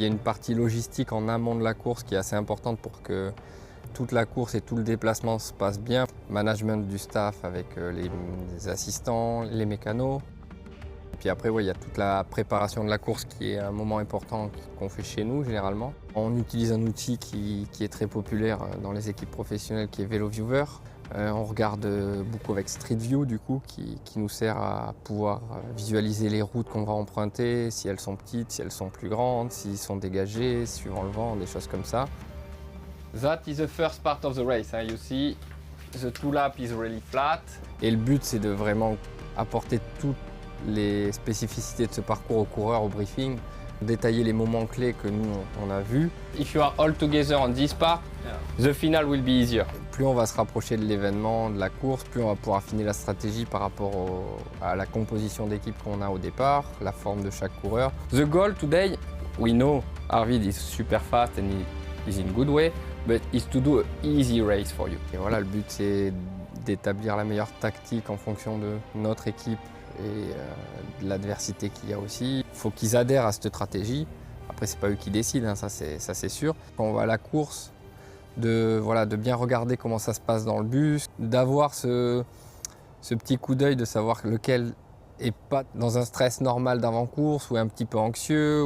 Il y a une partie logistique en amont de la course qui est assez importante pour que toute la course et tout le déplacement se passe bien. Management du staff avec les assistants, les mécanos. Et puis après, il y a toute la préparation de la course qui est un moment important qu'on fait chez nous généralement. On utilise un outil qui est très populaire dans les équipes professionnelles qui est VeloViewer. On regarde beaucoup avec Street View du coup, qui nous sert à pouvoir visualiser les routes qu'on va emprunter, si elles sont petites, si elles sont plus grandes, s'ils sont dégagées, suivant le vent, des choses comme ça. That is the first part of the race. You see, the two lap is really flat. Et le but, c'est de vraiment apporter toutes les spécificités de ce parcours aux coureurs au briefing, détailler les moments clés que nous on a vus. If you are all together on this part, the final will be easier. Plus on va se rapprocher de l'événement, de la course, plus on va pouvoir affiner la stratégie par rapport à la composition d'équipe qu'on a au départ, la forme de chaque coureur. The goal today, we know Arvid is super fast and he is in good way, but is to do an easy race for you. Et voilà, le but c'est d'établir la meilleure tactique en fonction de notre équipe et de l'adversité qu'il y a aussi. Il faut qu'ils adhèrent à cette stratégie. Après, c'est pas eux qui décident, ça c'est sûr. Quand on va à la course, de bien regarder comment ça se passe dans le bus, d'avoir ce petit coup d'œil de savoir lequel est pas dans un stress normal d'avant-course ou un petit peu anxieux.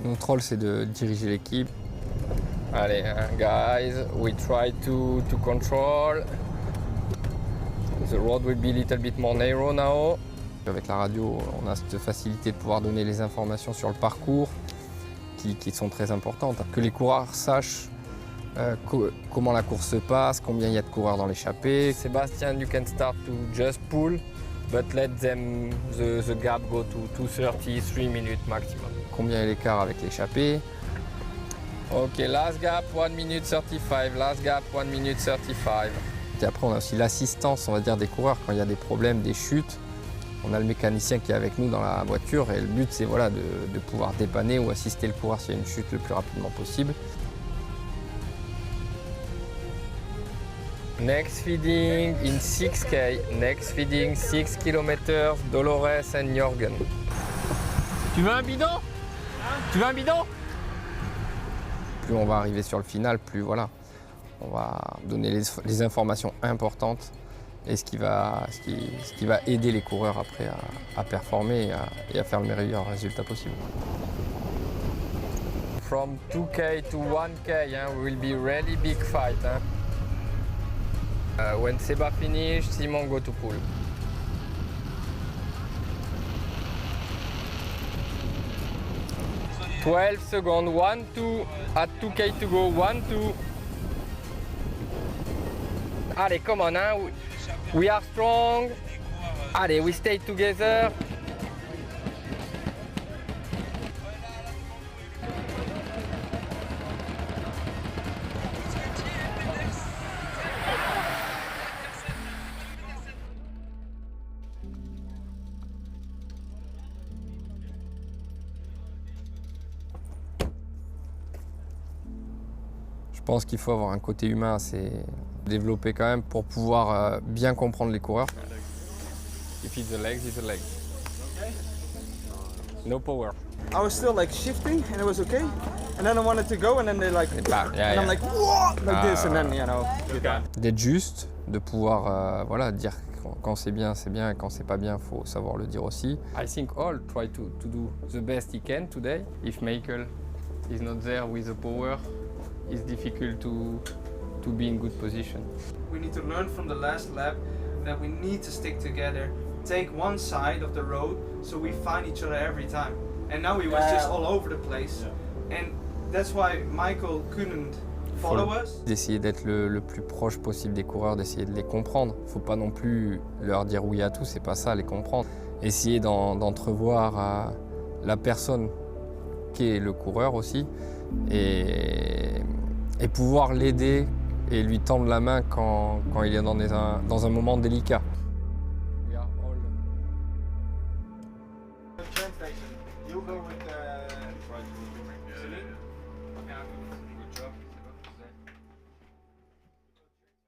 Notre rôle, c'est de diriger l'équipe. Allez, guys, we try to control. The road will be a little bit more narrow now. Avec la radio, on a cette facilité de pouvoir donner les informations sur le parcours qui sont très importantes. Que les coureurs sachent comment la course se passe, combien il y a de coureurs dans l'échappée. Sébastien, you can start to just pull, but let them the gap go to 2:30, 3 minutes maximum. Combien est l'écart avec l'échappée? Ok, last gap 1 minute 35, last gap 1 minute 35. Et après on a aussi l'assistance, on va dire, des coureurs quand il y a des problèmes, des chutes. On a le mécanicien qui est avec nous dans la voiture et le but c'est de pouvoir dépanner ou assister le coureur s'il y a une chute le plus rapidement possible. Next feeding in 6K, next feeding 6 km, Dolores and Jorgen. Tu veux un bidon? Tu veux un bidon? Plus on va arriver sur le final, plus on va donner les informations importantes et ce qui va aider les coureurs après à performer et à faire le meilleur résultat possible. From 2K to 1K, will be really big fight. When Seba finish, Simon go to pool. $12 seconds, 1-2, at 2K to go, 1-2. Allez, come on, we are strong. Allez, we stay together. Je pense qu'il faut avoir un côté humain assez développé quand même pour pouvoir bien comprendre les coureurs. If it's the legs, it's the legs. No power. I was still like shifting and it was okay. And then I wanted to go and then they like, and I'm like, whoa, like this, and then, you know. D'être juste, de pouvoir dire quand c'est bien, et quand c'est pas bien, il faut savoir le dire aussi. I think all try to do the best he can today. If Michael is not there with the power, it's difficult to be in good position. We need to learn from the last lap that we need to stick together, take one side of the road so we find each other every time. And now we was just all over the place. And that's why Michael couldn't follow us. D'essayer d'être le plus proche possible des coureurs, d'essayer de les comprendre. Faut pas non plus leur dire oui à tout, c'est pas ça, les comprendre. Essayer d'entrevoir la personne qui est le coureur aussi et pouvoir l'aider et lui tendre la main quand il est dans un moment délicat.